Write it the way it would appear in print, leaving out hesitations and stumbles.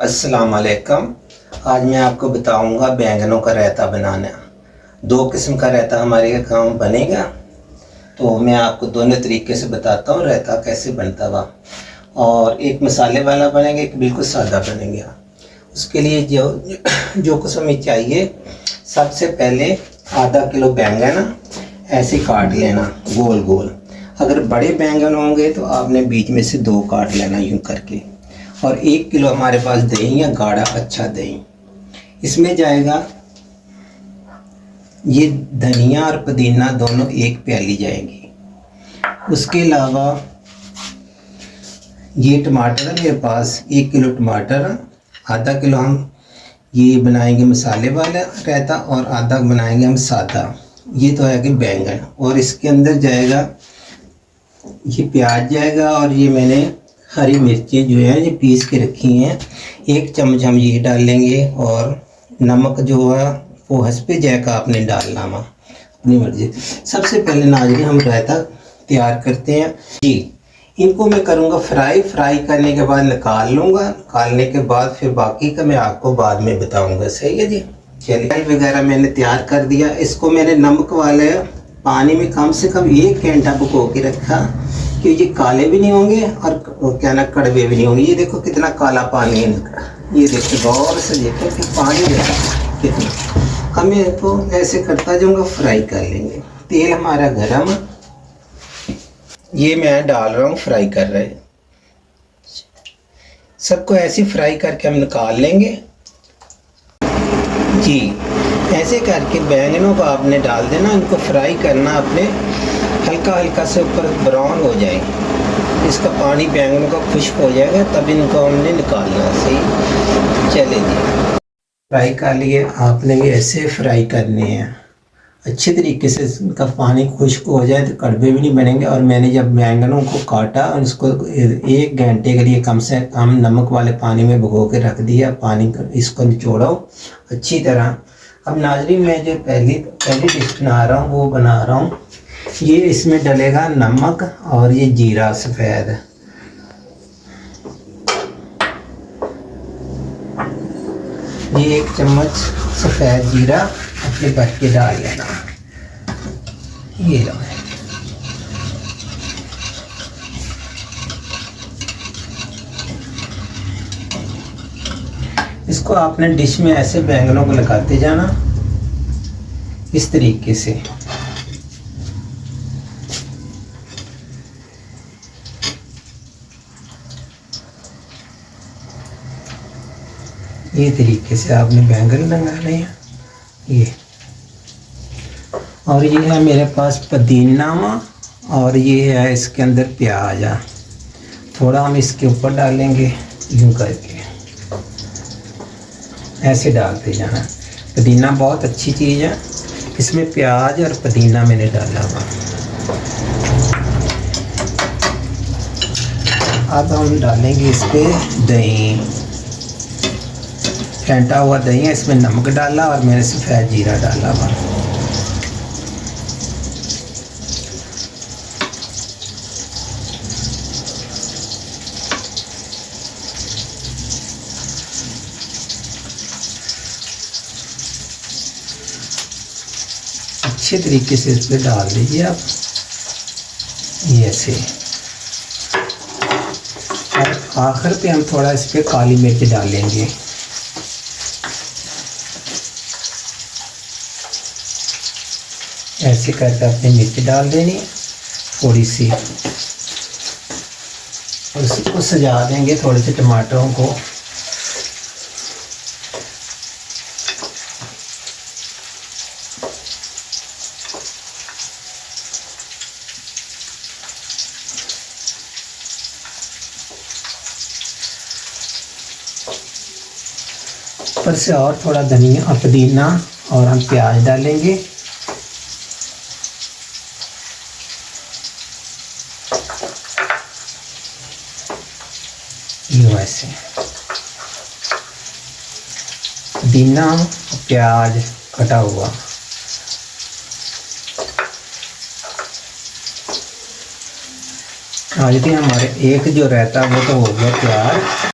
अस्सलाम वालेकुम। आज मैं आपको बताऊंगा बैंगनों का रायता बनाना। दो किस्म का रायता हमारे यहाँ बनेगा, तो मैं आपको दोनों तरीके से बताता हूँ रायता कैसे बनता हुआ। और एक मसाले वाला बनेगा, एक बिल्कुल सादा बनेगा। उसके लिए जो कुछ हमें चाहिए, सबसे पहले आधा किलो बैंगन ऐसे काट लेना गोल गोल। अगर बड़े बैंगन होंगे तो आपने बीच में से दो काट लेना यूँ करके। और 1 किलो हमारे पास दही है, गाढ़ा अच्छा दही। इसमें जाएगा ये धनिया और पुदीना दोनों 1 प्याली जाएगी। उसके अलावा ये टमाटर है मेरे पास, 1 किलो टमाटर, आधा किलो हम ये बनाएंगे मसाले वाला रायता और आधा बनाएंगे हम सादा। ये तो है कि बैंगन, और इसके अंदर जाएगा ये प्याज जाएगा, और ये मैंने हरी मिर्चें जो है ये पीस के रखी हैं, 1 चम्मच हम ये डाल लेंगे। और नमक जो है वो हंसपे जाएगा, आपने डालना है अपनी मर्जी। सबसे पहले नाज़रीन हम रायता तैयार करते हैं जी। इनको मैं करूँगा फ्राई करने के बाद निकाल लूँगा। निकालने के बाद फिर बाकी का मैं आपको बाद में बताऊँगा, सही है जी। चलिए वगैरह मैंने तैयार कर दिया। इसको मैंने नमक वाले पानी में कम से कम 1 घंटा भिगो के रखा कि ये काले भी नहीं होंगे और क्या ना कड़वे भी नहीं होंगे। ये देखो कितना काला पानी है, ये देखो गौर से देखो कि पानी देखो कितना। हम इसको ऐसे करता जाऊँगा, फ्राई कर लेंगे। तेल हमारा गरम, ये मैं डाल रहा हूँ, फ्राई कर रहे हैं। सबको ऐसे फ्राई करके हम निकाल लेंगे जी। ऐसे करके बैंगनों को आपने डाल देना, इनको फ्राई करना अपने हल्का हल्का से ऊपर ब्राउन हो जाए, इसका पानी बैंगनों का खुश्क हो जाएगा, तब इनको हमने निकालना। सही, चले जी। फ्राई कर लिए, आपने भी ऐसे फ्राई करने हैं अच्छे तरीके से। इनका पानी खुश्क हो जाए तो कड़वे भी नहीं बनेंगे। और मैंने जब बैंगनों को काटा और इसको 1 घंटे के लिए कम से कम नमक वाले पानी में भिगो के रख दिया। पानी इसको निचोड़ो अच्छी तरह। अब नाज़रीन मैं जो पहली डिश बना रहा हूँ वो बना रहा हूँ, ये इसमें डलेगा नमक और ये जीरा सफ़ेद। ये 1 चम्मच सफ़ेद जीरा अपने भर के डाल लेना। ये लो, इसको आपने डिश में ऐसे बैंगनों को लगाते जाना इस तरीके से। ये तरीके से आपने बैंगन लगाने हैं ये। और ये है मेरे पास पुदीना और ये है इसके अंदर प्याज। थोड़ा हम इसके ऊपर डालेंगे यूँ करके, ऐसे डालते जाना। पुदीना बहुत अच्छी चीज़ है, इसमें प्याज और पुदीना मैंने डाला हुआ। अब हम डालेंगे इस पर दही, फेंटा हुआ दही है, इसमें नमक डाला और मैंने सफ़ेद जीरा डाला हुआ। अच्छे तरीके से इस पर डाल दीजिए आप, ये ऐसे। और आखिर पे हम थोड़ा इस पर काली मिर्च डालेंगे। ऐसे करके अपनी मिर्च डाल देनी थोड़ी सी, और इसको सजा देंगे थोड़े से टमाटरों को। ऊपर से और थोड़ा धनिया और पुदीना, और हम प्याज डालेंगे। ये वैसे पुदीना प्याज कटा हुआ। आज भी हमारे एक जो रायता वो तो हो गया तैयार।